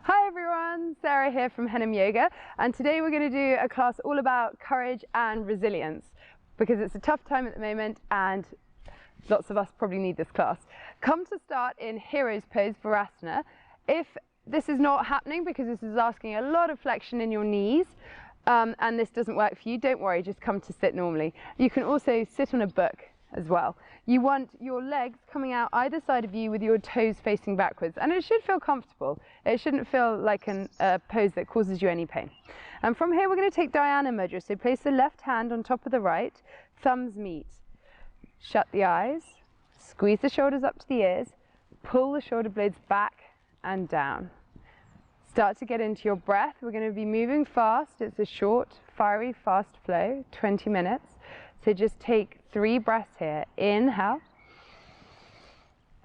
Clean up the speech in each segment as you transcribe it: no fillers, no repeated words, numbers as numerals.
Hi everyone, Sarah here from Henham Yoga, and today we're going to do a class all about courage and resilience because it's a tough time at the moment and lots of us probably need this class. Come to start in Hero's Pose Virasana. If this is not happening because this is asking a lot of flexion in your knees and this doesn't work for you, don't worry, just come to sit normally. You can also sit on a book as well. You want your legs coming out either side of you with your toes facing backwards, and it should feel comfortable. It shouldn't feel like a pose that causes you any pain. And from here we're going to take Dhyana Mudra, so place the left hand on top of the right, thumbs meet. Shut the eyes, squeeze the shoulders up to the ears, pull the shoulder blades back and down. Start to get into your breath. We're going to be moving fast. It's a short, fiery, fast flow, 20 minutes. So just take 3 breaths here. Inhale,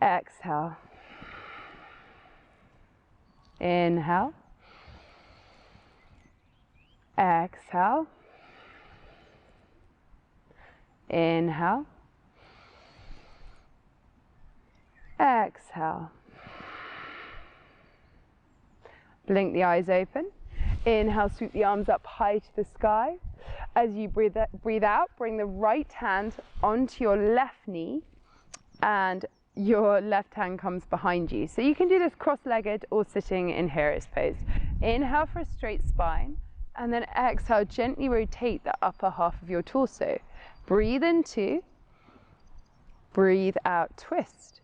exhale, inhale, exhale, inhale, exhale. Blink the eyes open. Inhale, sweep the arms up high to the sky. As you breathe out, bring the right hand onto your left knee and your left hand comes behind you. So you can do this cross-legged or sitting in Hero's Pose. Inhale for a straight spine and then exhale, gently rotate the upper half of your torso. Breathe in 2, breathe out, twist.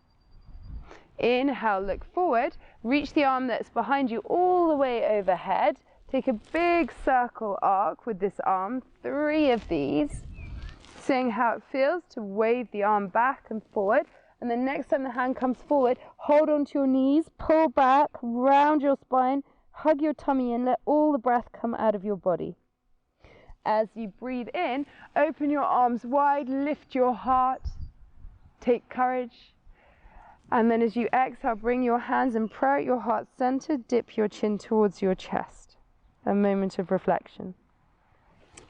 Inhale, look forward, reach the arm that's behind you all the way overhead. Take a big circle arc with this arm, 3 of these, seeing how it feels to wave the arm back and forward. And then next time the hand comes forward, hold onto your knees, pull back, round your spine, hug your tummy and let all the breath come out of your body. As you breathe in, open your arms wide, lift your heart, take courage. And then as you exhale, bring your hands in prayer at your heart center, dip your chin towards your chest. A moment of reflection.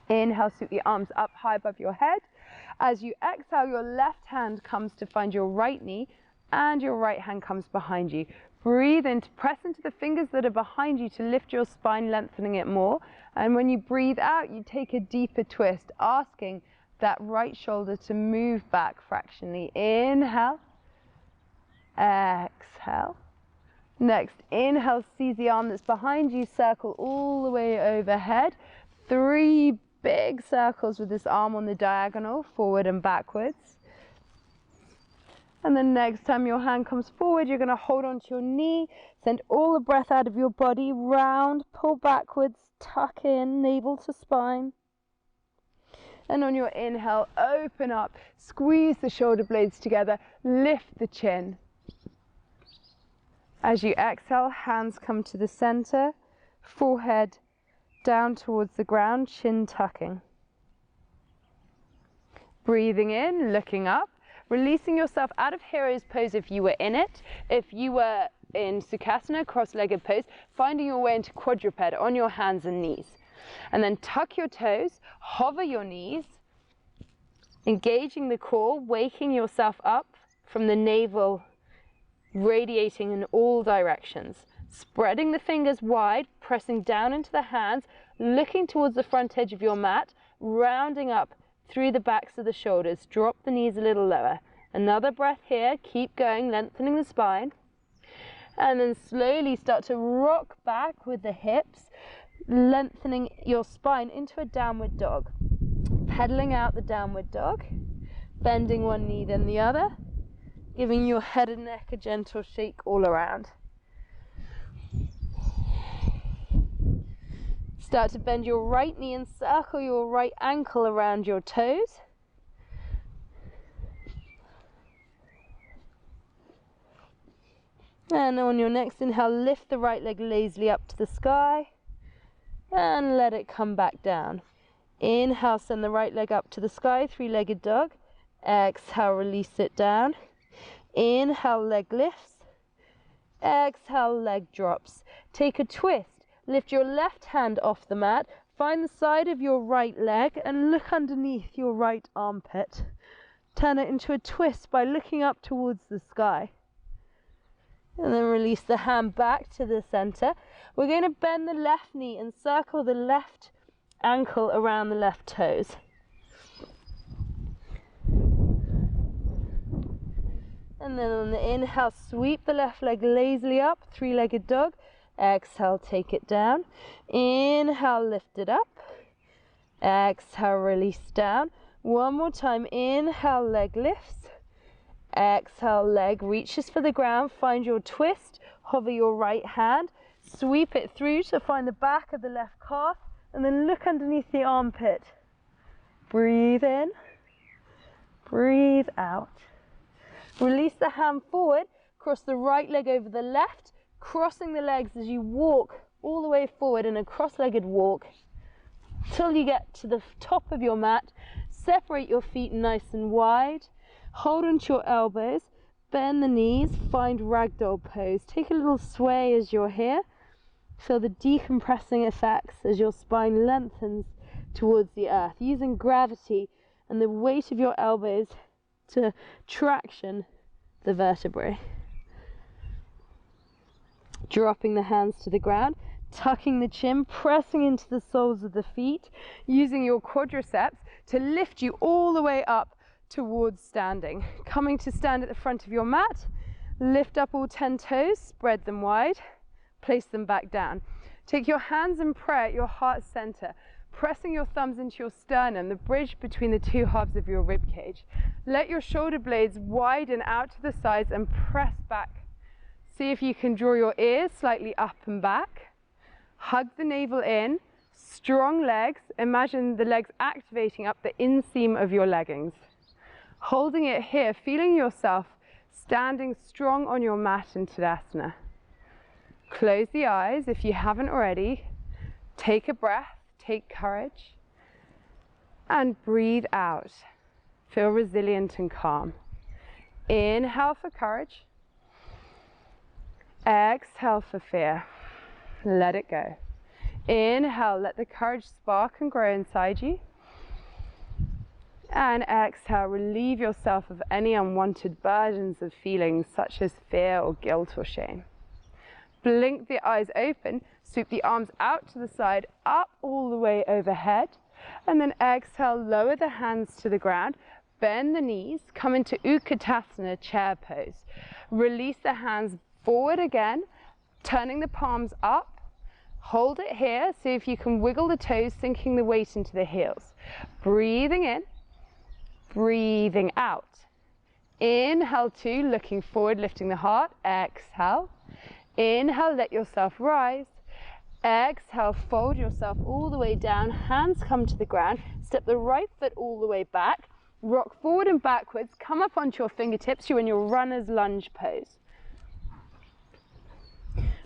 Inhale, sweep the arms up high above your head. As you exhale, your left hand comes to find your right knee and your right hand comes behind you. Breathe in to press into the fingers that are behind you to lift your spine, lengthening it more. And when you breathe out, you take a deeper twist, asking that right shoulder to move back fractionally. Inhale, exhale. Next, inhale, seize the arm that's behind you, circle all the way overhead. 3 big circles with this arm on the diagonal, forward and backwards. And then next time your hand comes forward, you're going to hold onto your knee, send all the breath out of your body, round, pull backwards, tuck in, navel to spine. And on your inhale, open up, squeeze the shoulder blades together, lift the chin. As you exhale, hands come to the center, forehead down towards the ground, chin tucking. Breathing in, looking up, releasing yourself out of Hero's Pose if you were in it. If you were in Sukhasana, cross-legged pose, finding your way into quadruped on your hands and knees. And then tuck your toes, hover your knees, engaging the core, waking yourself up from the navel, radiating in all directions, spreading the fingers wide, pressing down into the hands, looking towards the front edge of your mat, rounding up through the backs of the shoulders. Drop the knees a little lower. Another breath here, keep going, lengthening the spine. And then slowly start to rock back with the hips, lengthening your spine into a downward dog. Pedaling out the downward dog, bending one knee then the other, giving your head and neck a gentle shake all around. Start to bend your right knee and circle your right ankle around your toes. And on your next inhale, lift the right leg lazily up to the sky and let it come back down. Inhale, send the right leg up to the sky, 3-legged dog. Exhale, release it down. Inhale, leg lifts. Exhale, leg drops. Take a twist. Lift your left hand off the mat. Find the side of your right leg and look underneath your right armpit. Turn it into a twist by looking up towards the sky. And then release the hand back to the center. We're going to bend the left knee and circle the left ankle around the left toes. And then on the inhale, sweep the left leg lazily up, three-legged dog. Exhale, take it down. Inhale, lift it up. Exhale, release down. One more time. Inhale, leg lifts. Exhale, leg reaches for the ground. Find your twist. Hover your right hand. Sweep it through to find the back of the left calf. And then look underneath the armpit. Breathe in. Breathe out. Release the hand forward. Cross the right leg over the left. Crossing the legs as you walk all the way forward in a cross-legged walk till you get to the top of your mat. Separate your feet nice and wide. Hold onto your elbows. Bend the knees. Find ragdoll pose. Take a little sway as you're here. Feel the decompressing effects as your spine lengthens towards the earth, using gravity and the weight of your elbows to traction the vertebrae. Dropping the hands to the ground, tucking the chin, pressing into the soles of the feet, using your quadriceps to lift you all the way up towards standing. Coming to stand at the front of your mat, lift up all 10 toes, spread them wide, place them back down. Take your hands and pray at your heart center, pressing your thumbs into your sternum, the bridge between the two halves of your rib cage. Let your shoulder blades widen out to the sides and press back. See if you can draw your ears slightly up and back. Hug the navel in. Strong legs. Imagine the legs activating up the inseam of your leggings. Holding it here, feeling yourself standing strong on your mat in Tadasana. Close the eyes if you haven't already. Take a breath. Take courage. And breathe out. Feel resilient and calm. Inhale for courage. Exhale for fear. Let it go. Inhale, let the courage spark and grow inside you. And exhale, relieve yourself of any unwanted burdens of feelings such as fear or guilt or shame. Blink the eyes open, sweep the arms out to the side, up all the way overhead. And then exhale, lower the hands to the ground, bend the knees, come into Utkatasana, chair pose. Release the hands forward again, turning the palms up. Hold it here, see if you can wiggle the toes, sinking the weight into the heels. Breathing in, breathing out. Inhale 2, looking forward, lifting the heart. Exhale. Inhale, let yourself rise. Exhale, fold yourself all the way down. Hands come to the ground. Step the right foot all the way back. Rock forward and backwards. Come up onto your fingertips. You're in your runner's lunge pose.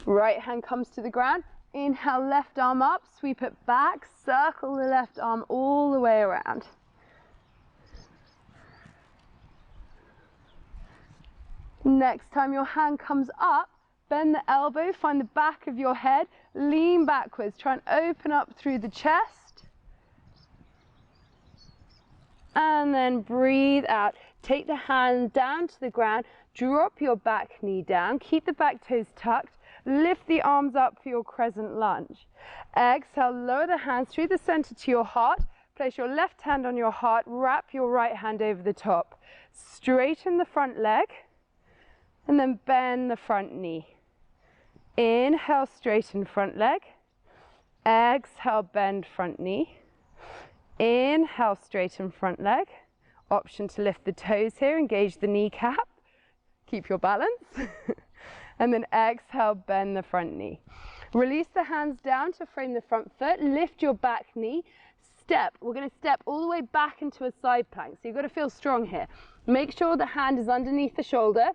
Right hand comes to the ground. Inhale, left arm up, sweep it back, circle the left arm all the way around. Next time your hand comes up, bend the elbow, find the back of your head, lean backwards, try and open up through the chest. And then breathe out. Take the hand down to the ground, drop your back knee down, keep the back toes tucked. Lift the arms up for your crescent lunge. Exhale, lower the hands through the center to your heart. Place your left hand on your heart, wrap your right hand over the top. Straighten the front leg, and then bend the front knee. Inhale, straighten front leg. Exhale, bend front knee. Inhale, straighten front leg. Option to lift the toes here, engage the kneecap. Keep your balance. And then exhale, bend the front knee. Release the hands down to frame the front foot. Lift your back knee. Step. We're going to step all the way back into a side plank. So you've got to feel strong here. Make sure the hand is underneath the shoulder.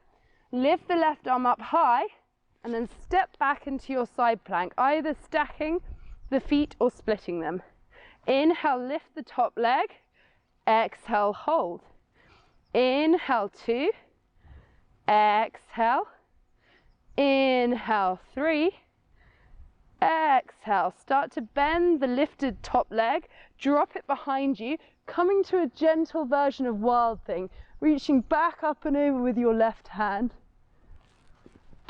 Lift the left arm up high. And then step back into your side plank, either stacking the feet or splitting them. Inhale, lift the top leg. Exhale, hold. Inhale, 2. Exhale. Inhale, 3. Exhale. Start to bend the lifted top leg. Drop it behind you, coming to a gentle version of Wild Thing, reaching back up and over with your left hand.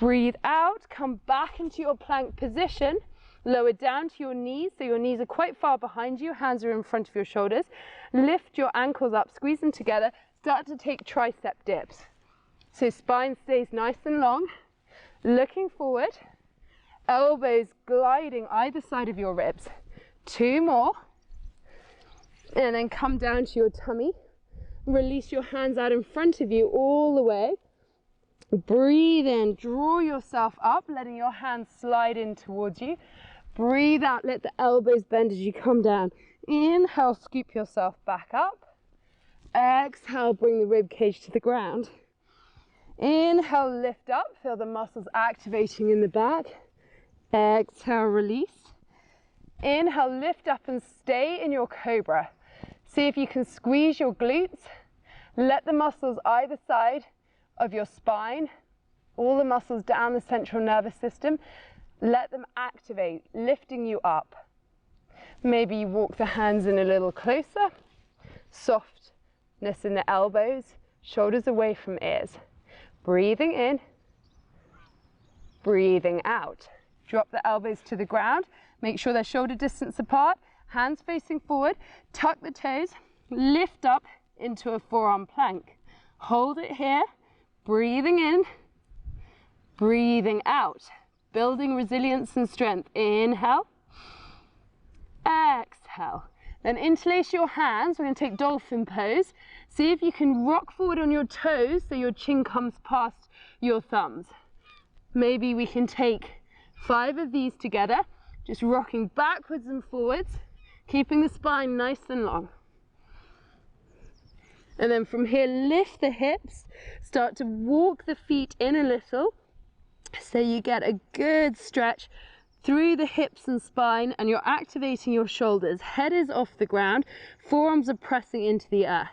Breathe out, come back into your plank position. Lower down to your knees, so your knees are quite far behind you, hands are in front of your shoulders. Lift your ankles up, squeeze them together, start to take tricep dips. So spine stays nice and long, looking forward, elbows gliding either side of your ribs. 2 more, and then come down to your tummy. Release your hands out in front of you all the way. Breathe in, draw yourself up, letting your hands slide in towards you. Breathe out, let the elbows bend as you come down. Inhale, scoop yourself back up. Exhale, bring the rib cage to the ground. Inhale, lift up, feel the muscles activating in the back. Exhale, release. Inhale, lift up and stay in your cobra. See if you can squeeze your glutes. Let the muscles either side of your spine, all the muscles down the central nervous system, let them activate, lifting you up. Maybe you walk the hands in a little closer. Softness in the elbows, shoulders away from ears. Breathing in, breathing out. Drop the elbows to the ground. Make sure they're shoulder distance apart. Hands facing forward. Tuck the toes. Lift up into a forearm plank. Hold it here. Breathing in, breathing out. Building resilience and strength. Inhale. Exhale. Then interlace your hands. We're going to take dolphin pose. See if you can rock forward on your toes so your chin comes past your thumbs. Maybe we can take 5 of these together, just rocking backwards and forwards, keeping the spine nice and long. And then from here, lift the hips, start to walk the feet in a little, so you get a good stretch through the hips and spine, and you're activating your shoulders. Head is off the ground, forearms are pressing into the earth.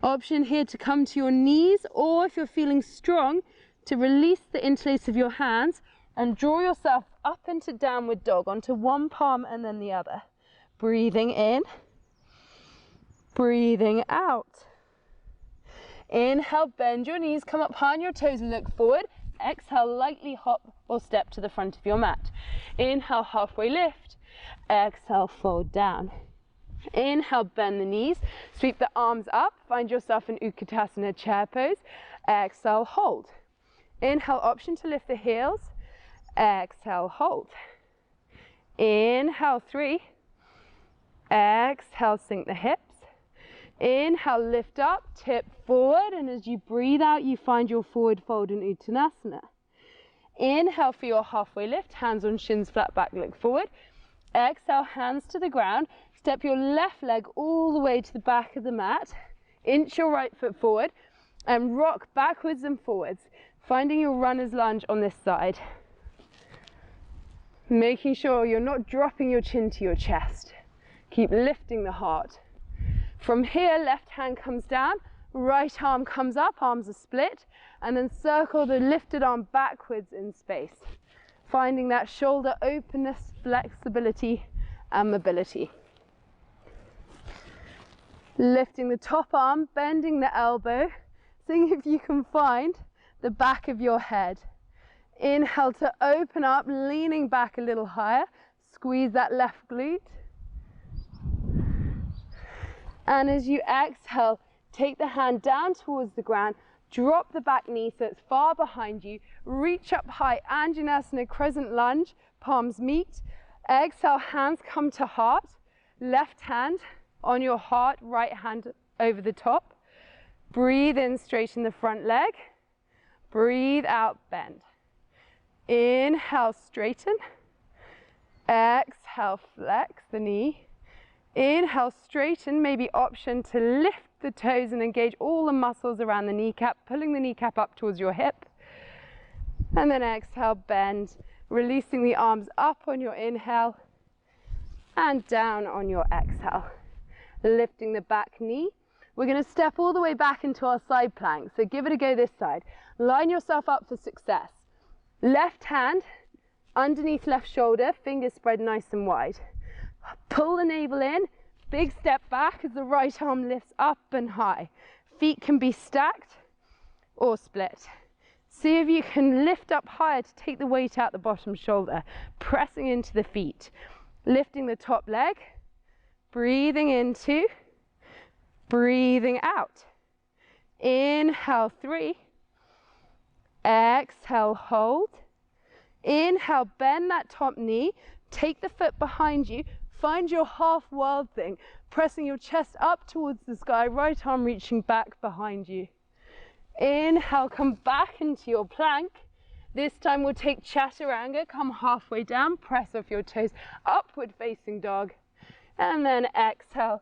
Option here to come to your knees, or if you're feeling strong, to release the interlace of your hands and draw yourself up into downward dog, onto one palm and then the other. Breathing in, breathing out. Inhale, bend your knees, come up high on your toes, look forward. Exhale, lightly hop or step to the front of your mat. Inhale, halfway lift. Exhale, fold down. Inhale, bend the knees, sweep the arms up, find yourself in Utkatasana chair pose. Exhale, hold. Inhale, option to lift the heels. Exhale, hold. Inhale, 3. Exhale, sink the hips. Inhale, lift up, tip forward, and as you breathe out, you find your forward fold in Uttanasana. Inhale for your halfway lift, hands on shins, flat back, look forward. Exhale, hands to the ground. Step your left leg all the way to the back of the mat. Inch your right foot forward and rock backwards and forwards, finding your runner's lunge on this side. Making sure you're not dropping your chin to your chest. Keep lifting the heart. From here, left hand comes down, right arm comes up, arms are split, and then circle the lifted arm backwards in space, finding that shoulder openness, flexibility, and mobility. Lifting the top arm, bending the elbow, seeing if you can find the back of your head. Inhale to open up, leaning back a little higher, squeeze that left glute. And as you exhale, take the hand down towards the ground, drop the back knee so it's far behind you, reach up high, Anjaneyasana, crescent lunge, palms meet. Exhale, hands come to heart, left hand on your heart, right hand over the top. Breathe in, straighten the front leg. Breathe out, bend. Inhale, straighten. Exhale, flex the knee. Inhale, straighten, maybe option to lift the toes and engage all the muscles around the kneecap, pulling the kneecap up towards your hip. And then exhale, bend, releasing the arms up on your inhale and down on your exhale. Lifting the back knee. We're going to step all the way back into our side plank, so give it a go this side. Line yourself up for success. Left hand underneath left shoulder, fingers spread nice and wide. Pull the navel in, big step back as the right arm lifts up and high. Feet can be stacked or split. See if you can lift up higher to take the weight out the bottom shoulder, pressing into the feet, lifting the top leg, breathing into, breathing out. Inhale, 3. Exhale, hold. Inhale, bend that top knee, take the foot behind you, find your half world thing, pressing your chest up towards the sky, right arm reaching back behind you. Inhale, come back into your plank. This time we'll take chaturanga, come halfway down, press off your toes, upward facing dog. And then exhale,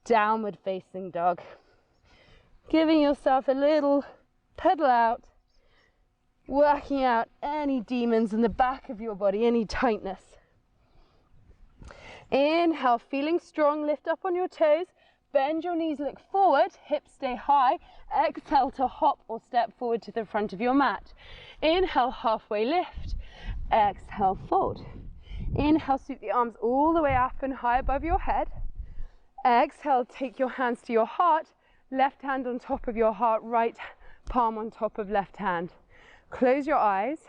downward facing dog. Giving yourself a little pedal out, working out any demons in the back of your body, any tightness. Inhale, feeling strong, lift up on your toes, bend your knees, look forward, hips stay high. Exhale to hop or step forward to the front of your mat. Inhale, halfway lift. Exhale, fold. Inhale, sweep the arms all the way up and high above your head. Exhale, take your hands to your heart, left hand on top of your heart, right palm on top of left hand. Close your eyes.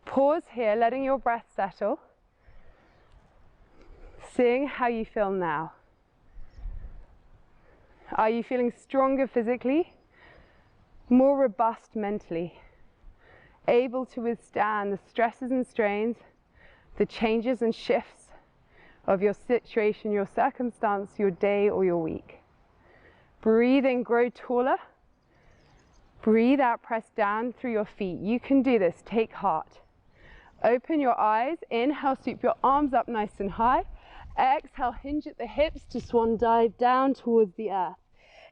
Pause here, letting your breath settle. Seeing how you feel now. Are you feeling stronger physically? More robust mentally? Able to withstand the stresses and strains, the changes and shifts of your situation, your circumstance, your day or your week? Breathe in, grow taller. Breathe out, press down through your feet. You can do this, take heart. Open your eyes, inhale, sweep your arms up nice and high. Exhale, hinge at the hips to swan dive down towards the earth.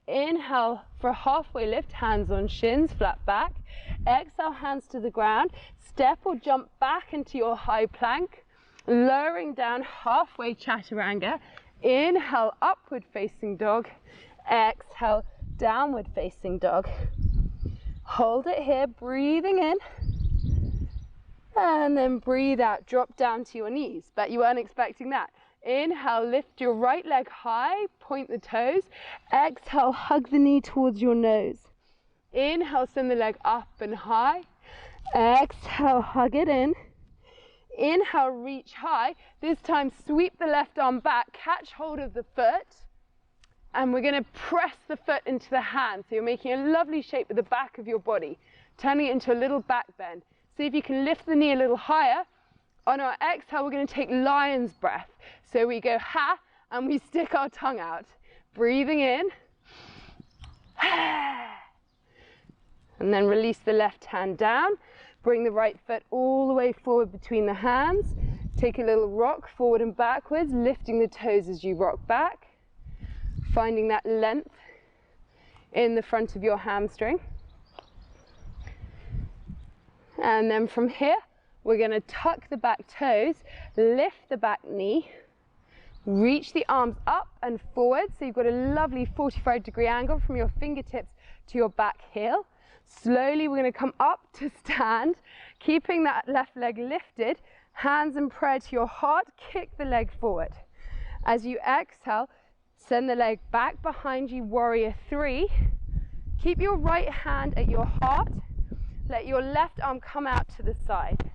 Inhale for a halfway lift, hands on shins, flat back. Exhale, hands to the ground. Step or jump back into your high plank, lowering down halfway chaturanga. Inhale, upward facing dog. Exhale, downward facing dog. Hold it here, breathing in. And then breathe out, drop down to your knees. Bet you weren't expecting that. Inhale, lift your right leg high, point the toes. Exhale, hug the knee towards your nose. Inhale, send the leg up and high. Exhale, hug it in. Inhale, reach high. This time, sweep the left arm back, catch hold of the foot. And we're going to press the foot into the hand. So you're making a lovely shape with the back of your body, turning it into a little back bend. See if you can lift the knee a little higher. On our exhale, we're going to take lion's breath. So we go ha, and we stick our tongue out. Breathing in. And then release the left hand down. Bring the right foot all the way forward between the hands. Take a little rock forward and backwards, lifting the toes as you rock back. Finding that length in the front of your hamstring. And then from here, we're going to tuck the back toes, lift the back knee, reach the arms up and forward. So you've got a lovely 45-degree angle from your fingertips to your back heel. Slowly, we're going to come up to stand, keeping that left leg lifted, hands in prayer to your heart, kick the leg forward. As you exhale, send the leg back behind you, warrior 3. Keep your right hand at your heart. Let your left arm come out to the side.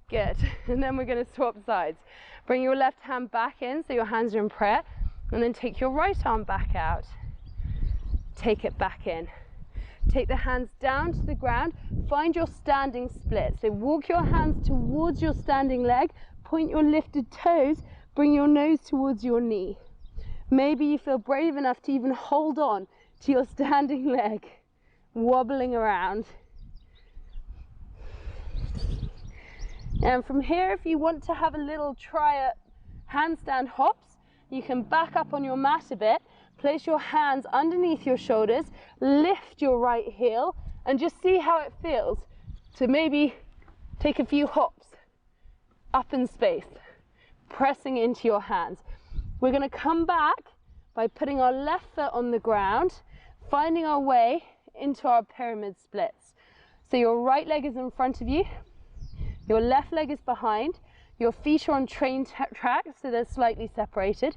Good. And then we're going to swap sides. Bring your left hand back in so your hands are in prayer. And then take your right arm back out. Take it back in. Take the hands down to the ground. Find your standing split. So walk your hands towards your standing leg. Point your lifted toes. Bring your nose towards your knee. Maybe you feel brave enough to even hold on to your standing leg, wobbling around. And from here, if you want to have a little try handstand hops, you can back up on your mat a bit, place your hands underneath your shoulders, lift your right heel, and just see how it feels to maybe take a few hops up in space, pressing into your hands. We're going to come back by putting our left foot on the ground, finding our way into our pyramid splits. So your right leg is in front of you, your left leg is behind, your feet are on train tracks, so they're slightly separated.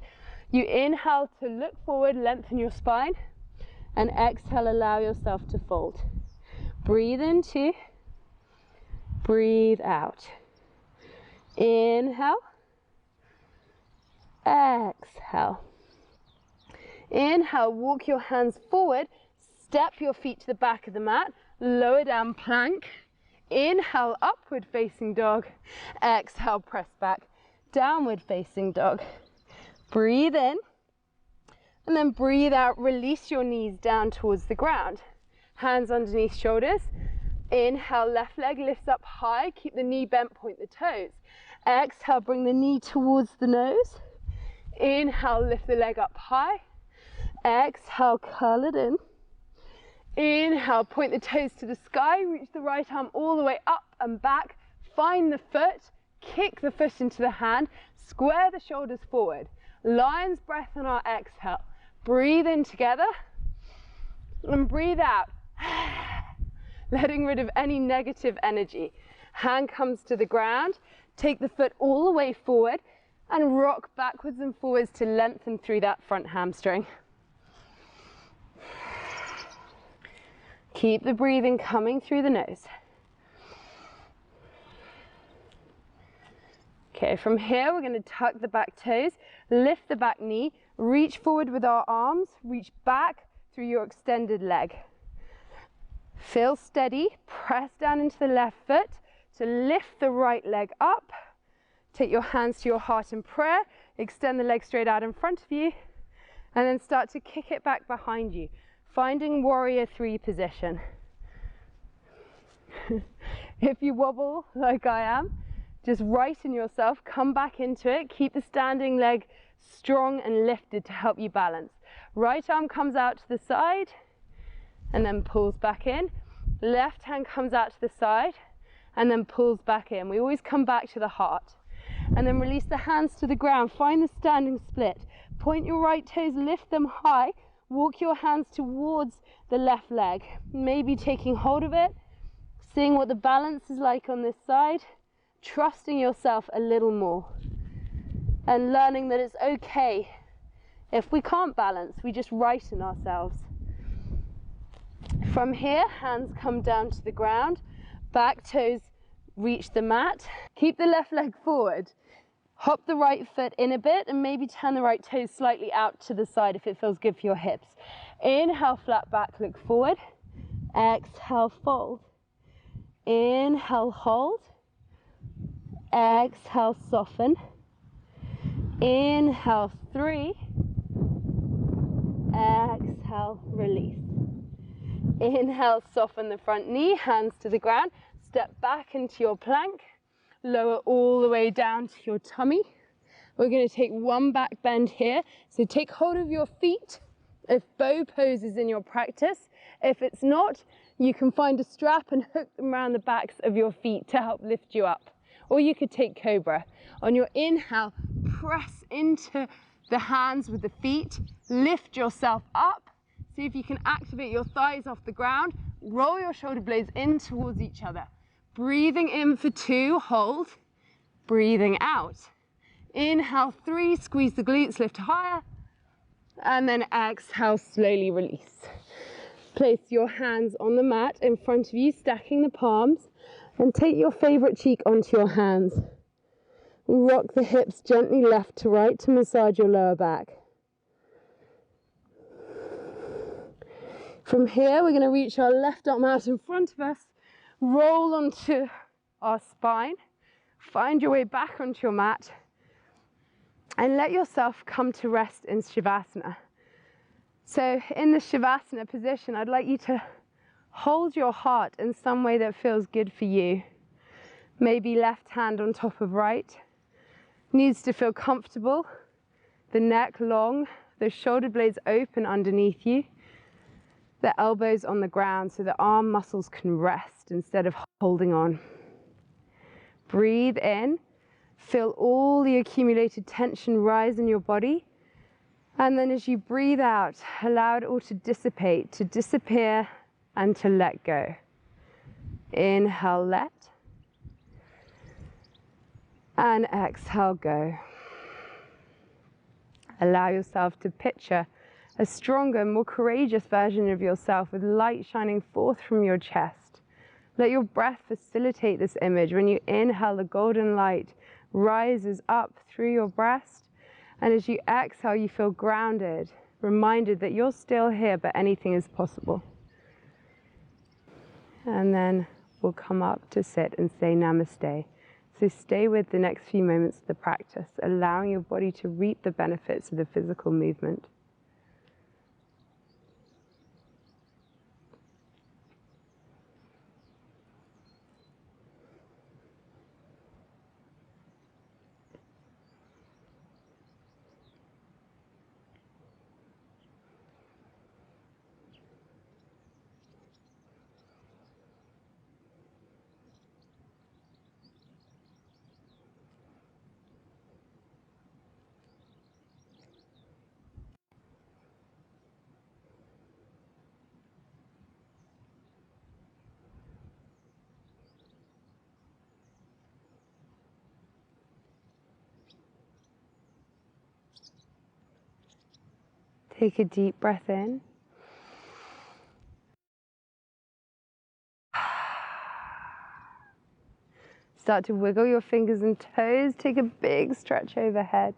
You inhale to look forward, lengthen your spine, and exhale, allow yourself to fold. Breathe in 2. Breathe out. Inhale. Exhale. Inhale, walk your hands forward. Step your feet to the back of the mat. Lower down plank. Inhale, upward facing dog. Exhale, press back. Downward facing dog. Breathe in. And then breathe out. Release your knees down towards the ground. Hands underneath shoulders. Inhale, left leg lifts up high. Keep the knee bent, point the toes. Exhale, bring the knee towards the nose. Inhale, lift the leg up high. Exhale, curl it in. Inhale, point the toes to the sky. Reach the right arm all the way up and back. Find the foot. Kick the foot into the hand. Square the shoulders forward. Lion's breath on our exhale. Breathe in together. And breathe out. Letting rid of any negative energy. Hand comes to the ground. Take the foot all the way forward and rock backwards and forwards to lengthen through that front hamstring. Keep the breathing coming through the nose. Okay, from here we're going to tuck the back toes, lift the back knee, reach forward with our arms, reach back through your extended leg. Feel steady, press down into the left foot to lift the right leg up. Take your hands to your heart in prayer, extend the leg straight out in front of you, and then start to kick it back behind you, finding warrior 3 position. If you wobble like I am, just righten yourself, come back into it, keep the standing leg strong and lifted to help you balance. Right arm comes out to the side and then pulls back in. Left hand comes out to the side and then pulls back in. We always come back to the heart. And then release the hands to the ground. Find the standing split. Point your right toes, lift them high. Walk your hands towards the left leg. Maybe taking hold of it, seeing what the balance is like on this side, trusting yourself a little more, and learning that it's okay if we can't balance, we just righten ourselves. From here, hands come down to the ground, back toes reach the mat. Keep the left leg forward. Hop the right foot in a bit and maybe turn the right toes slightly out to the side if it feels good for your hips. Inhale, flat back, look forward. Exhale, fold. Inhale, hold. Exhale, soften. Inhale, 3. Exhale, release. Inhale, soften the front knee, hands to the ground. Step back into your plank. Lower all the way down to your tummy. We're going to take one back bend here. So take hold of your feet if bow pose is in your practice. If it's not, you can find a strap and hook them around the backs of your feet to help lift you up. Or you could take cobra. On your inhale, press into the hands with the feet. Lift yourself up. See if you can activate your thighs off the ground. Roll your shoulder blades in towards each other. Breathing in for 2, hold. Breathing out. Inhale, 3, squeeze the glutes, lift higher. And then exhale, slowly release. Place your hands on the mat in front of you, stacking the palms. And take your favorite cheek onto your hands. Rock the hips gently left to right to massage your lower back. From here, we're going to reach our left arm out in front of us. Roll onto our spine, find your way back onto your mat, and let yourself come to rest in Savasana. So in the Savasana position, I'd like you to hold your heart in some way that feels good for you. Maybe left hand on top of right. Needs to feel comfortable, the neck long, the shoulder blades open underneath you. The elbows on the ground so the arm muscles can rest instead of holding on. Breathe in, feel all the accumulated tension rise in your body. And then as you breathe out, allow it all to dissipate, to disappear and to let go. Inhale, let. And exhale, go. Allow yourself to picture a stronger, more courageous version of yourself with light shining forth from your chest. Let your breath facilitate this image. When you inhale, the golden light rises up through your breast. And as you exhale, you feel grounded, reminded that you're still here, but anything is possible. And then we'll come up to sit and say namaste. So stay with the next few moments of the practice, allowing your body to reap the benefits of the physical movement. Take a deep breath in. Start to wiggle your fingers and toes. Take a big stretch overhead.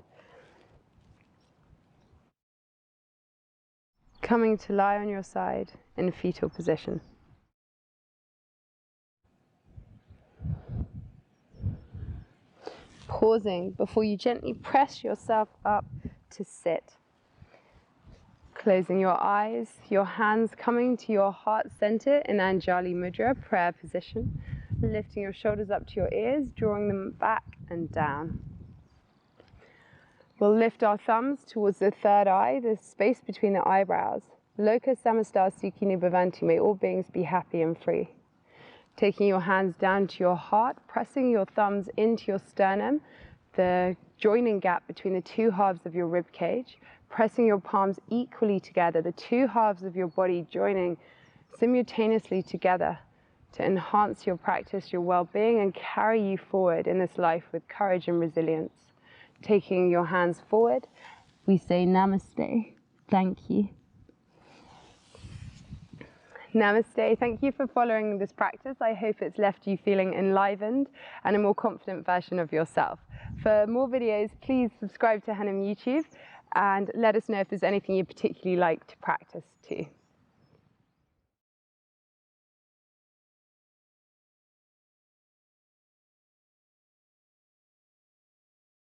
Coming to lie on your side in fetal position. Pausing before you gently press yourself up to sit. Closing your eyes, your hands coming to your heart center in Anjali Mudra, prayer position. Lifting your shoulders up to your ears, drawing them back and down. We'll lift our thumbs towards the third eye, the space between the eyebrows. Loka samasta sukhi bhavantu, may all beings be happy and free. Taking your hands down to your heart, pressing your thumbs into your sternum, the joining gap between the two halves of your rib cage. Pressing your palms equally together, the two halves of your body joining simultaneously together to enhance your practice, your well-being, and carry you forward in this life with courage and resilience. Taking your hands forward, we say namaste, thank you. Namaste, thank you for following this practice. I hope it's left you feeling enlivened and a more confident version of yourself. For more videos, please subscribe to Henham YouTube and let us know if there's anything you particularly like to practice too.